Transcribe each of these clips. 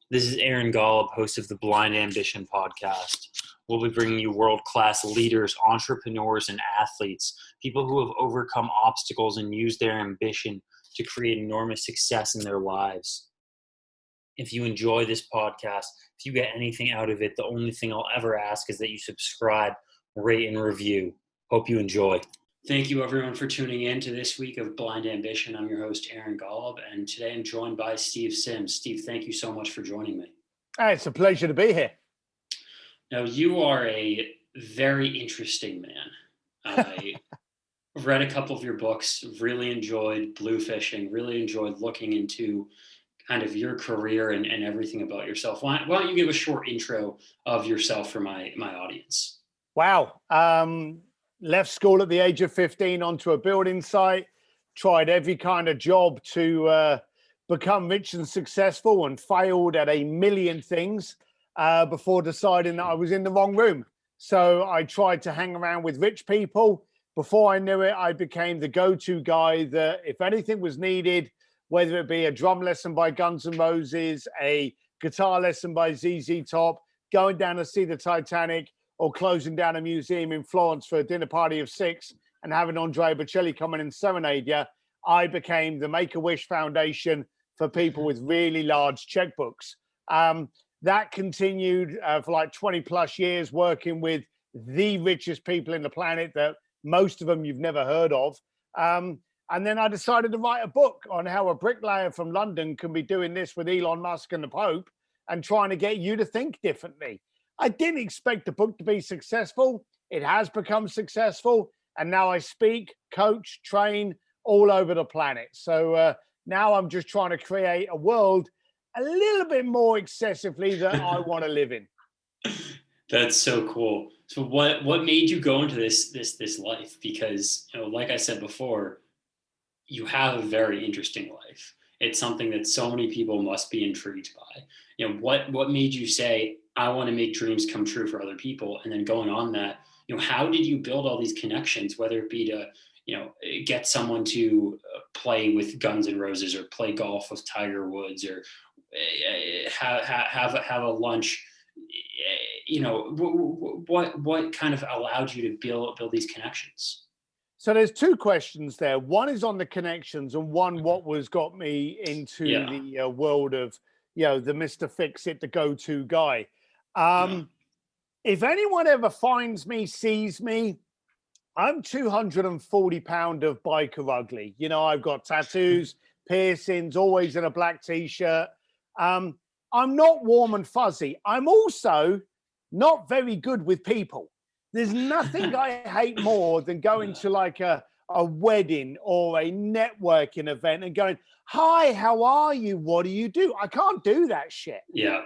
This is Aaron Golub, host of the Blind Ambition podcast. We'll be bringing you world-class leaders, entrepreneurs, and athletes, people who have overcome obstacles and used their ambition to create enormous success in their lives. If you enjoy this podcast, if you get anything out of it, the only thing I'll ever ask is that you subscribe, rate, and review. Hope you enjoy. Thank you, everyone, for tuning in to this week of Blind Ambition. I'm your host, Aaron Golub, and today I'm joined by Steve Sims. Steve, thank you so much for joining me. It's a pleasure to be here. Now, you are a very interesting man. I read a couple of your books, really enjoyed Blue Fishing, really enjoyed looking into kind of your career and everything about yourself. Why don't you give a short intro of yourself for my audience? Wow. Left school at the age of 15 onto a building site, tried every kind of job to become rich and successful, and failed at a million things before deciding that I was in the wrong room. So I tried to hang around with rich people. Before I knew it, I became the go-to guy that if anything was needed, whether it be a drum lesson by Guns N' Roses, a guitar lesson by ZZ Top, going down to see the Titanic, or closing down a museum in Florence for a dinner party of 6 and having Andrea Bocelli come in and serenade you, I became the Make-A-Wish Foundation for people with really large checkbooks. That continued for like 20 plus years, working with the richest people in the planet that most of them you've never heard of. And then I decided to write a book on how a bricklayer from London can be doing this with Elon Musk and the Pope and trying to get you to think differently. I didn't expect the book to be successful. It has become successful. And now I speak, coach, train all over the planet. So now I'm just trying to create a world a little bit more excessively that I want to live in. That's so cool. So what made you go into this life? Because, like I said before, you have a very interesting life. It's something that so many people must be intrigued by. What made you say, I want to make dreams come true for other people? And then going on that, how did you build all these connections, whether it be to, get someone to play with Guns N' Roses or play golf with Tiger Woods or have a lunch, what kind of allowed you to build these connections? So there's two questions there. One is on the connections, and one, what was got me into the world of, the Mr. Fix-It, the go-to guy. If anyone ever finds me, sees me, I'm 240 pounds of biker ugly. I've got tattoos, piercings, always in a black t-shirt. I'm not warm and fuzzy. I'm also not very good with people. There's nothing I hate more than going to like a wedding or a networking event and going, hi, how are you? What do you do? I can't do that shit. Yeah.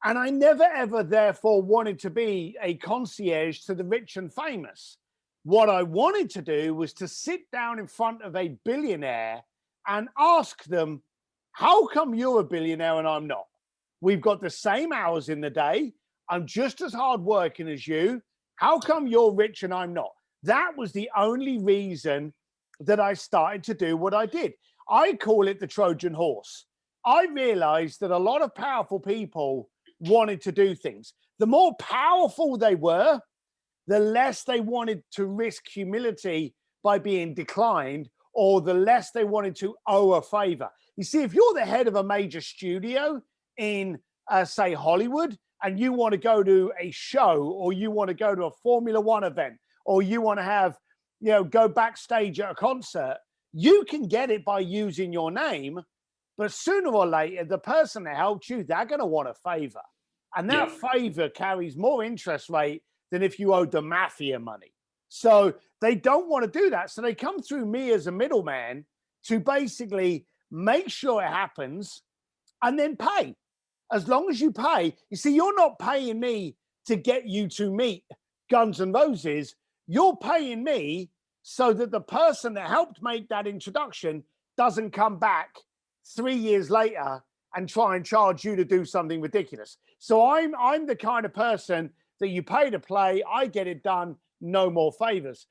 And I never, ever, therefore, wanted to be a concierge to the rich and famous. What I wanted to do was to sit down in front of a billionaire and ask them, how come you're a billionaire and I'm not? We've got the same hours in the day. I'm just as hardworking as you. How come you're rich and I'm not? That was the only reason that I started to do what I did. I call it the Trojan horse. I realized that a lot of powerful people wanted to do things. The more powerful they were, the less they wanted to risk humility by being declined, or the less they wanted to owe a favor. You see, if you're the head of a major studio in, say, Hollywood, and you want to go to a show, or you want to go to a Formula One event, or you want to have, go backstage at a concert, you can get it by using your name. But sooner or later, the person that helped you, they're going to want a favor. And that favor carries more interest rate than if you owed the mafia money. So they don't want to do that. So they come through me as a middleman to basically make sure it happens and then pay. As long as you pay, you see, you're not paying me to get you to meet Guns N' Roses. You're paying me so that the person that helped make that introduction doesn't come back 3 years later and try and charge you to do something ridiculous. So I'm the kind of person that you pay to play, I get it done, no more favors.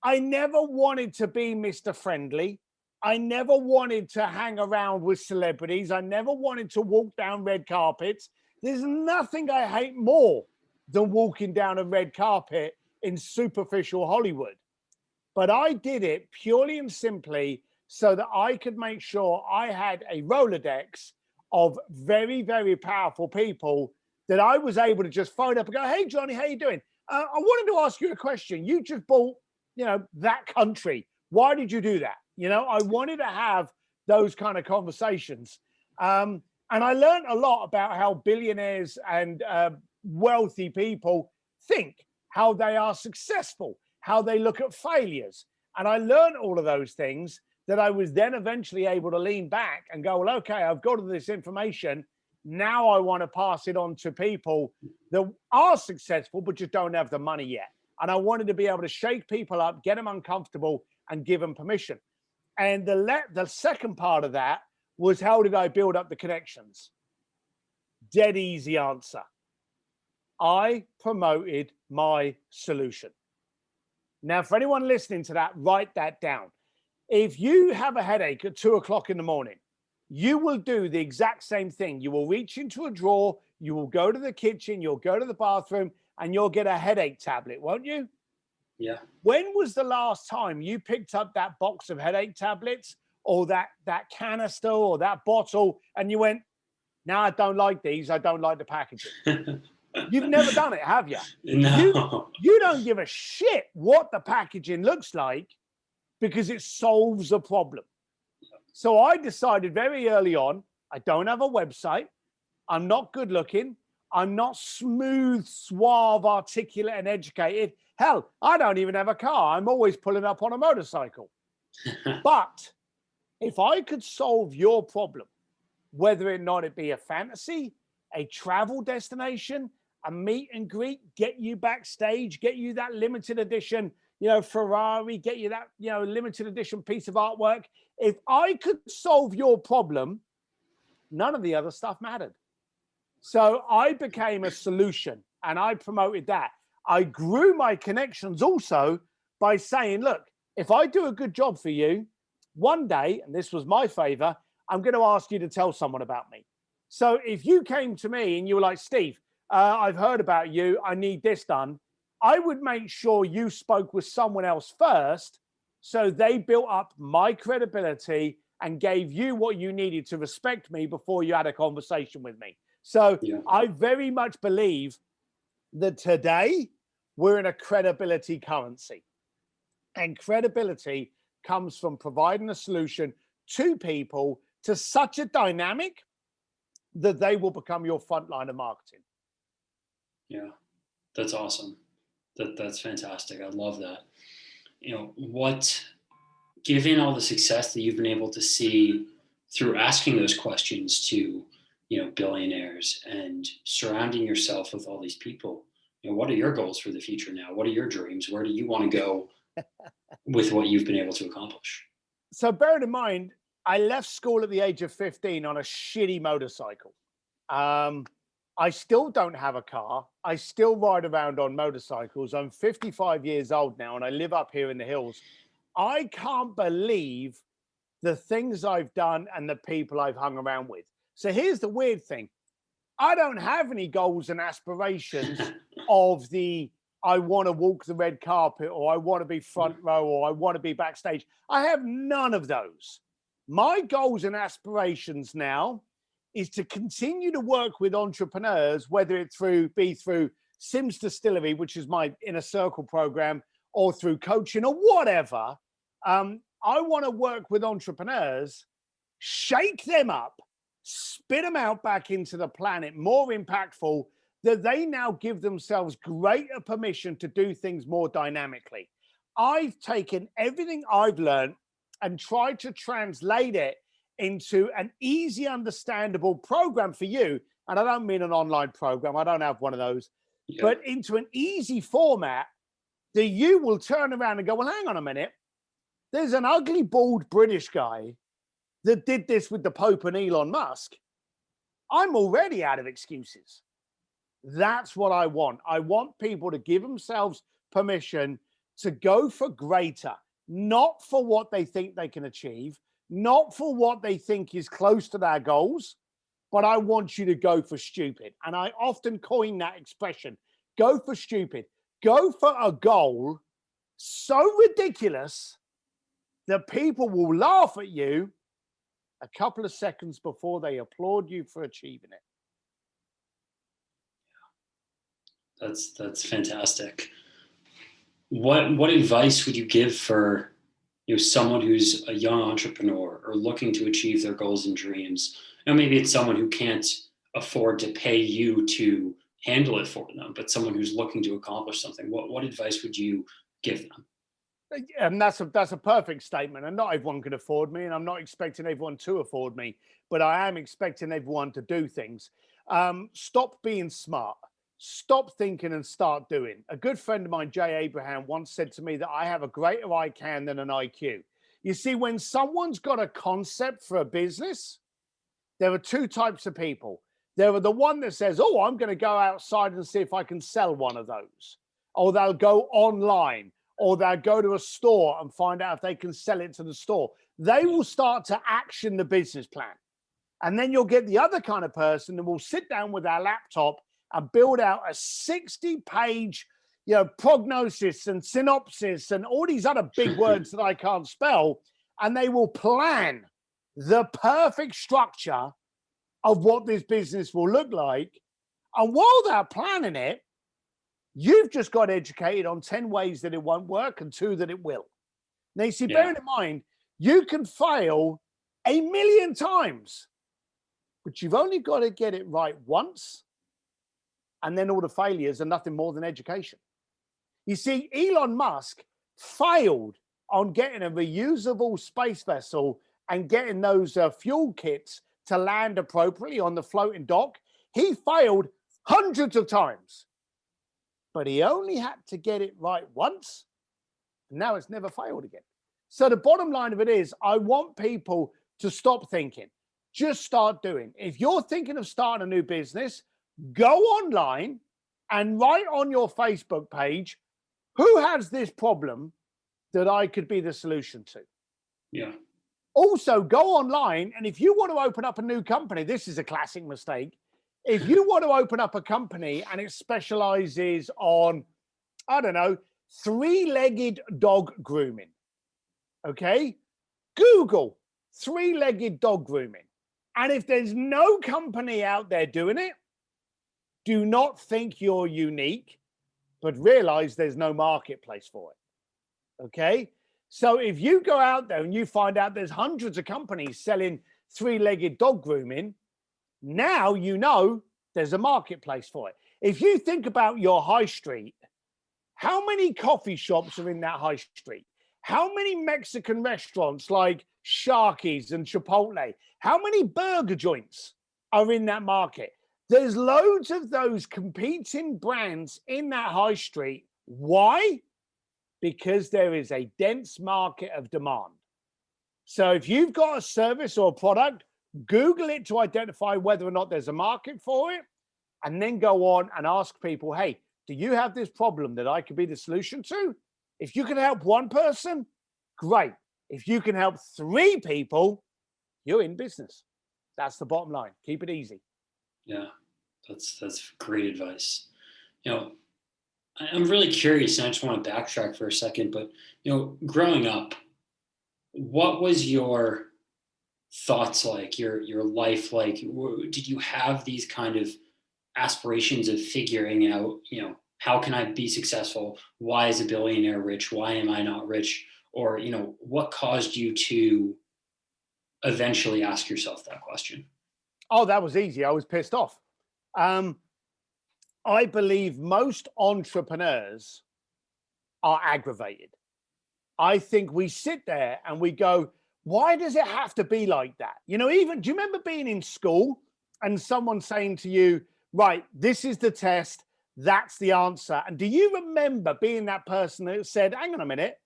I never wanted to be Mr. Friendly. I never wanted to hang around with celebrities. I never wanted to walk down red carpets. There's nothing I hate more than walking down a red carpet in superficial Hollywood. But I did it purely and simply so that I could make sure I had a Rolodex of very, very powerful people that I was able to just phone up and go, "Hey, Johnny, how you doing? I wanted to ask you a question. You just bought, that country. Why did you do that?" I wanted to have those kind of conversations. And I learned a lot about how billionaires and wealthy people think, how they are successful, how they look at failures. And I learned all of those things that I was then eventually able to lean back and go, well, okay, I've got all this information. Now I want to pass it on to people that are successful, but just don't have the money yet. And I wanted to be able to shake people up, get them uncomfortable, and give them permission. And the second part of that was, how did I build up the connections? Dead easy answer. I promoted my solution. Now, for anyone listening to that, write that down. If you have a headache at 2:00 in the morning, you will do the exact same thing. You will reach into a drawer, you will go to the kitchen, you'll go to the bathroom, and you'll get a headache tablet, won't you? Yeah. When was the last time you picked up that box of headache tablets, or that canister, or that bottle, and you went, "No, I don't like these. I don't like the packaging"? You've never done it, have you? No. You don't give a shit what the packaging looks like, because it solves a problem. So I decided very early on, I don't have a website. I'm not good looking. I'm not smooth, suave, articulate, and educated. Hell, I don't even have a car. I'm always pulling up on a motorcycle. But if I could solve your problem, whether or not it be a fantasy, a travel destination, a meet and greet, get you backstage, get you that limited edition, Ferrari, get you that, limited edition piece of artwork. If I could solve your problem, none of the other stuff mattered. So I became a solution, and I promoted that. I grew my connections also by saying, look, if I do a good job for you, one day, and this was my favor, I'm going to ask you to tell someone about me. So if you came to me and you were like, "Steve, I've heard about you, I need this done," I would make sure you spoke with someone else first, so they built up my credibility and gave you what you needed to respect me before you had a conversation with me. So yeah. I very much believe that today we're in a credibility currency, and credibility comes from providing a solution to people to such a dynamic that they will become your front line of marketing. Yeah, that's awesome. That's fantastic. I love that. Given all the success that you've been able to see through asking those questions to, billionaires, and surrounding yourself with all these people, what are your goals for the future now? What are your dreams? Where do you want to go with what you've been able to accomplish? So bear in mind, I left school at the age of 15 on a shitty motorcycle. I still don't have a car. I still ride around on motorcycles. I'm 55 years old now, and I live up here in the hills. I can't believe the things I've done and the people I've hung around with. So here's the weird thing. I don't have any goals and aspirations of I want to walk the red carpet, or I want to be front row, or I want to be backstage. I have none of those. My goals and aspirations now is to continue to work with entrepreneurs, whether it be through Sims Distillery, which is my inner circle program, or through coaching or whatever. I want to work with entrepreneurs, shake them up, spit them out back into the planet, more impactful, that they now give themselves greater permission to do things more dynamically. I've taken everything I've learned and tried to translate it into an easy, understandable program for you. And I don't mean an online program. I don't have one of those, but into an easy format that you will turn around and go, well, hang on a minute. There's an ugly, bald British guy that did this with the Pope and Elon Musk. I'm already out of excuses. That's what I want. I want people to give themselves permission to go for greater, not for what they think they can achieve, not for what they think is close to their goals, but I want you to go for stupid. And I often coin that expression, go for stupid. Go for a goal so ridiculous that people will laugh at you a couple of seconds before they applaud you for achieving it. That's fantastic. What advice would you give for someone who's a young entrepreneur or looking to achieve their goals and dreams? Maybe it's someone who can't afford to pay you to handle it for them, but someone who's looking to accomplish something. What advice would you give them? And that's a perfect statement. And not everyone can afford me, and I'm not expecting everyone to afford me, but I am expecting everyone to do things. Stop being smart. Stop thinking and start doing. A good friend of mine, Jay Abraham, once said to me that I have a greater ICANN than an IQ. You see, when someone's got a concept for a business, there are two types of people. There are the one that says, oh, I'm going to go outside and see if I can sell one of those. Or they'll go online, or they'll go to a store and find out if they can sell it to the store. They will start to action the business plan. And then you'll get the other kind of person that will sit down with their laptop and build out a 60-page, prognosis and synopsis and all these other big words that I can't spell. And they will plan the perfect structure of what this business will look like. And while they're planning it, you've just got educated on 10 ways that it won't work and 2 that it will. Now, you see, bearing in mind, you can fail 1,000,000 times, but you've only got to get it right once. And then all the failures are nothing more than education. You see, Elon Musk failed on getting a reusable space vessel and getting those fuel kits to land appropriately on the floating dock. He failed hundreds of times, but he only had to get it right once. And now it's never failed again. So the bottom line of it is, I want people to stop thinking, just start doing. If you're thinking of starting a new business, go online and write on your Facebook page, who has this problem that I could be the solution to? Yeah. Also, go online, and if you want to open up a new company, this is a classic mistake. If you want to open up a company and it specializes on, I don't know, 3-legged dog grooming, okay? Google 3-legged dog grooming. And if there's no company out there doing it, do not think you're unique, but realize there's no marketplace for it. Okay? So if you go out there and you find out there's hundreds of companies selling 3-legged dog grooming, now you know there's a marketplace for it. If you think about your high street, how many coffee shops are in that high street? How many Mexican restaurants like Sharky's and Chipotle? How many burger joints are in that market? There's loads of those competing brands in that high street. Why? Because there is a dense market of demand. So if you've got a service or a product, Google it to identify whether or not there's a market for it, and then go on and ask people, hey, do you have this problem that I could be the solution to? If you can help one person, great. If you can help 3 people, you're in business. That's the bottom line. Keep it easy. Yeah, that's great advice. I'm really curious, and I just want to backtrack for a second, but growing up, what was your thoughts like, your life like? Did you have these kind of aspirations of figuring out, how can I be successful? Why is a billionaire rich? Why am I not rich? Or, what caused you to eventually ask yourself that question? Oh, that was easy. I was pissed off. I believe most entrepreneurs are aggravated. I think we sit there and we go, why does it have to be like that? Even, do you remember being in school and someone saying to you, right, this is the test, that's the answer. And do you remember being that person that said, hang on a minute,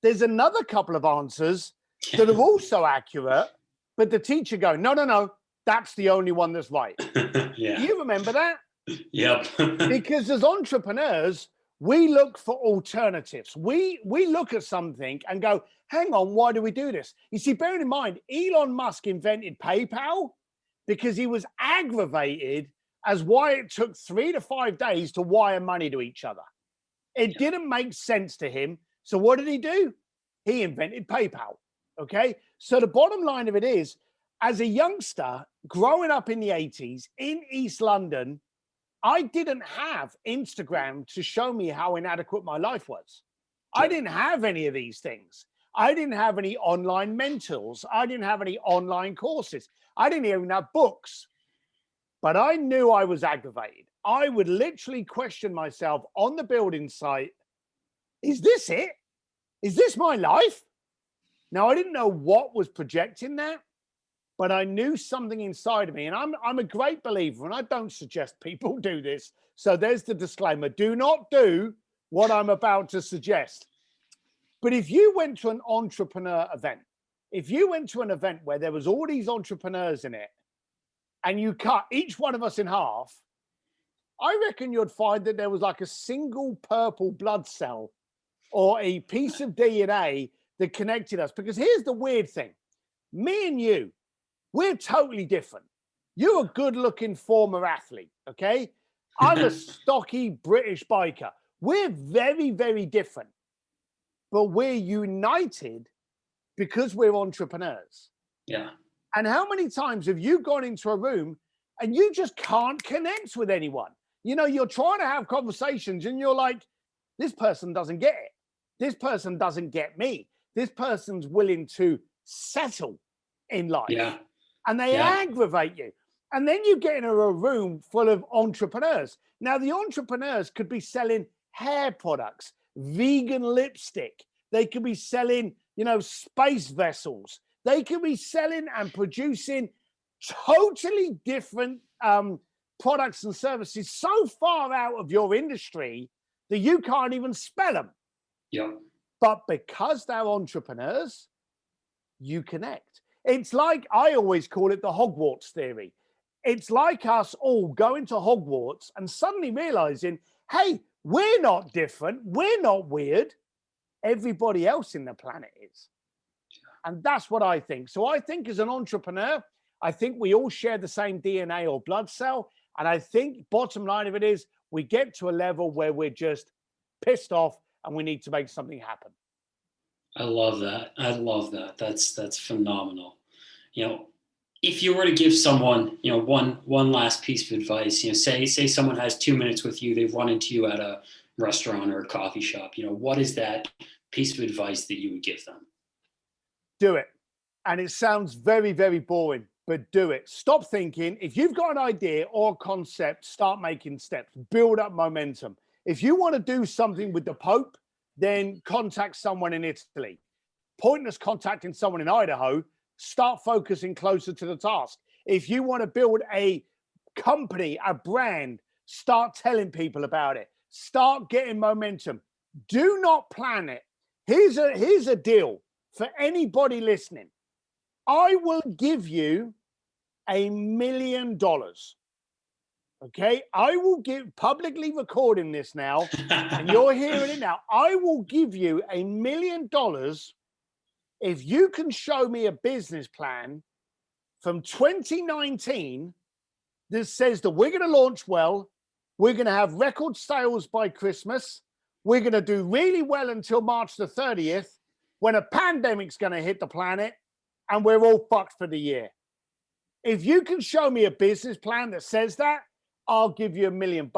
there's another couple of answers that are also accurate, but the teacher going, no, that's the only one that's right. Yeah. Do you remember that? Yep. Because as entrepreneurs, We look for alternatives. We look at something and go, hang on, why do we do this? You see, bearing in mind, Elon Musk invented PayPal because he was aggravated as why it took 3 to 5 days to wire money to each other. It didn't make sense to him. So what did he do? He invented PayPal. Okay. So the bottom line of it is, as a youngster growing up in the 80s in East London, I didn't have Instagram to show me how inadequate my life was. I didn't have any of these things. I didn't have any online mentors. I didn't have any online courses. I didn't even have books. But I knew I was aggravated. I would literally question myself on the building site. Is this it? Is this my life? Now, I didn't know what was projecting that, but I knew something inside of me. And I'm a great believer, and I don't suggest people do this. So there's the disclaimer. Do not do what I'm about to suggest. But if you went to an entrepreneur event, if you went to an event where there was all these entrepreneurs in it, and you cut each one of us in half, I reckon you'd find that there was like a single purple blood cell or a piece of DNA that connected us. Because here's the weird thing. Me and you, we're totally different. You're a good-looking former athlete, okay? I'm a stocky British biker. We're very, very different. But we're united because we're entrepreneurs. Yeah. And how many times have you gone into a room and you just can't connect with anyone? You know, you're trying to have conversations and you're like, this person doesn't get it. This person doesn't get me. This person's willing to settle in life. Yeah. And they aggravate you. And then you get into a room full of entrepreneurs. Now, the entrepreneurs could be selling hair products, vegan lipstick. They could be selling, you know, space vessels. They could be selling and producing totally different products and services so far out of your industry that you can't even spell them. Yeah. But because they're entrepreneurs, you connect. It's like, I always call it the Hogwarts theory. It's like us all going to Hogwarts and suddenly realizing, hey, we're not different. We're not weird. Everybody else in the planet is. And that's what I think. So I think as an entrepreneur, I think we all share the same DNA or blood cell. And I think bottom line of it is we get to a level where we're just pissed off and we need to make something happen. I love that. I love that. That's phenomenal. You know, if you were to give someone, you know, one last piece of advice, you know, say someone has 2 minutes with you, they've run into you at a restaurant or a coffee shop, you know, what is that piece of advice that you would give them? Do it. And it sounds very, very boring, but do it. Stop thinking. If you've got an idea or a concept, start making steps, build up momentum. If you want to do something with the Pope, then contact someone in Italy. Pointless contacting someone in Idaho. Start focusing closer to the task. If you want to build a company, a brand, start telling people about it. Start getting momentum. Do not plan it. Here's a deal for anybody listening. I will give you $1 million. Okay, I will give, publicly recording this now, and you're hearing it now. I will give you $1 million if you can show me a business plan from 2019 that says that we're going to launch well, we're going to have record sales by Christmas, we're going to do really well until March the 30th, when a pandemic's going to hit the planet, and we're all fucked for the year. If you can show me a business plan that says that, I'll give you $1 million,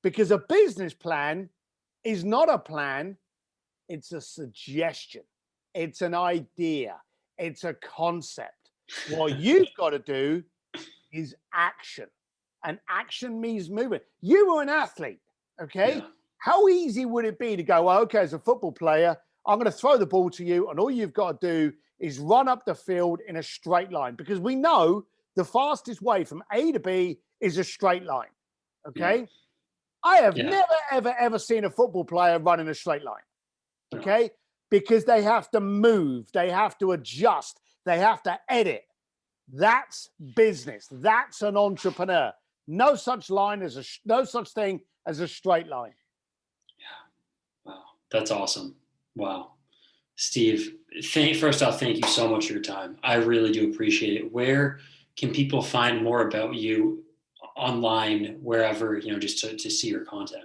because a business plan is not a plan. It's a suggestion. It's an idea. It's a concept. What you've got to do is action, and action means movement. You were an athlete. Okay. Yeah. How easy would it be to go, well, okay, as a football player, I'm going to throw the ball to you, and all you've got to do is run up the field in a straight line, because we know the fastest way from A to B is a straight line. Okay. Yeah. I have never, ever seen a football player run in a straight line. Okay. No. Because they have to move, they have to adjust, they have to edit. That's business. That's an entrepreneur. No such thing as a straight line. That's awesome. Wow. Steve, first off, thank you so much for your time. I really do appreciate it. Where can people find more about you online, wherever, just to see your content?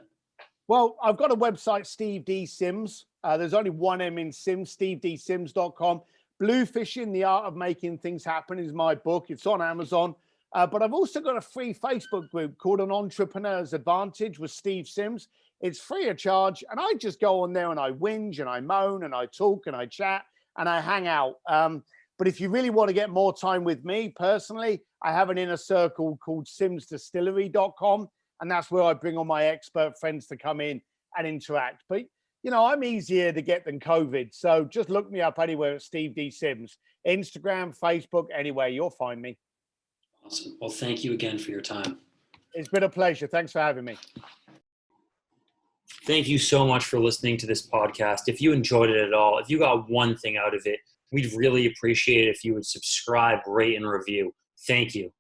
Well, I've got a website, Steve D. Sims. There's only one M in Sims, stevedsims.com. Bluefishing, The Art of Making Things Happen is my book. It's on Amazon. But I've also got a free Facebook group called An Entrepreneur's Advantage with Steve Sims. It's free of charge. And I just go on there and I whinge and I moan and I talk and I chat and I hang out. But if you really want to get more time with me personally, I have an inner circle called simsdistillery.com. And that's where I bring all my expert friends to come in and interact. But, I'm easier to get than COVID. So just look me up anywhere at Steve D. Sims. Instagram, Facebook, anywhere, you'll find me. Awesome. Well, thank you again for your time. It's been a pleasure. Thanks for having me. Thank you so much for listening to this podcast. If you enjoyed it at all, if you got one thing out of it, we'd really appreciate it if you would subscribe, rate, and review. Thank you.